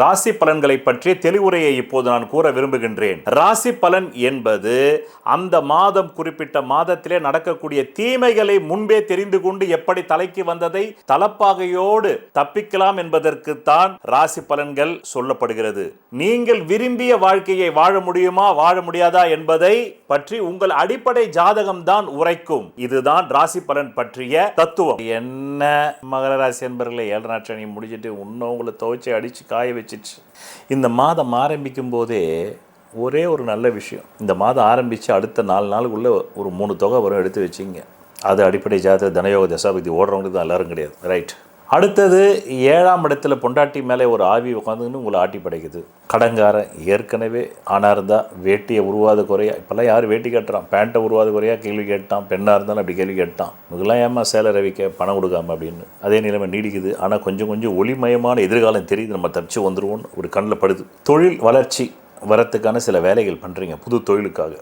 ராசி பலன்களை பற்றிய தெளிவுரையை இப்போது நான் கூற விரும்புகின்றேன். ராசி பலன் என்பது அந்த மாதம் குறிப்பிட்ட மாதத்திலே நடக்கக்கூடிய தீமைகளை முன்பே தெரிந்து கொண்டு எப்படி தலைக்கு வந்ததை தலப்பாகையோடு தப்பிக்கலாம் என்பதற்குத்தான் ராசி பலன்கள் சொல்லப்படுகிறது. நீங்கள் விரும்பிய வாழ்க்கையை வாழ முடியுமா வாழ முடியாதா என்பதை பற்றி உங்கள் அடிப்படை ஜாதகம் தான் உரைக்கும். இதுதான் ராசி பலன் பற்றிய தத்துவம். என்ன மகர ராசி என்பவர்களே, 7 நாள் சனி முடிஞ்சிட்டு இன்னும் உங்களை துவைச்சி அடிச்சு காய வச்சிருச்சு. இந்த மாதம் ஆரம்பிக்கும் போதே ஒரே ஒரு நல்ல விஷயம், இந்த மாதம் ஆரம்பித்து அடுத்த 4 நாளுக்குள்ளே ஒரு 3 தொகை வரும், எடுத்து வச்சிங்க. அது அடிப்படை ஜாதக தனயோக தசாபதி ஓடுறவங்களுக்கு தான் எல்லாரும் கிடையாது. ரைட். அடுத்தது 7ஆம் இடத்துல பொண்டாட்டி மேலே ஒரு ஆவி உட்காந்துன்னு உங்களை ஆட்டி படைக்குது. கடங்காரன் ஏற்கனவே ஆணாக இருந்தால் வேட்டியை உருவாத குறையா, இப்போல்லாம் யார் வேட்டி கட்டுறான், பேண்ட்டை உருவாத குறையா கேள்வி கேட்டான். பெண்ணாக இருந்தாலும் அப்படி கேள்வி கேட்டான். இதெல்லாம் ஏமா சேலை ரவிக்க பணம் கொடுக்காம அப்படின்னு. அதே நிலைமை நீடிக்குது. ஆனால் கொஞ்சம் கொஞ்சம் ஒளிமயமான எதிர்காலம் தெரியுது. நம்ம தப்பிச்சு வந்துடுவோம்னு ஒரு கண்ணில் படுது. தொழில் வளர்ச்சி வரத்துக்கான சில வேலைகள் பண்ணுறீங்க புது தொழிலுக்காக.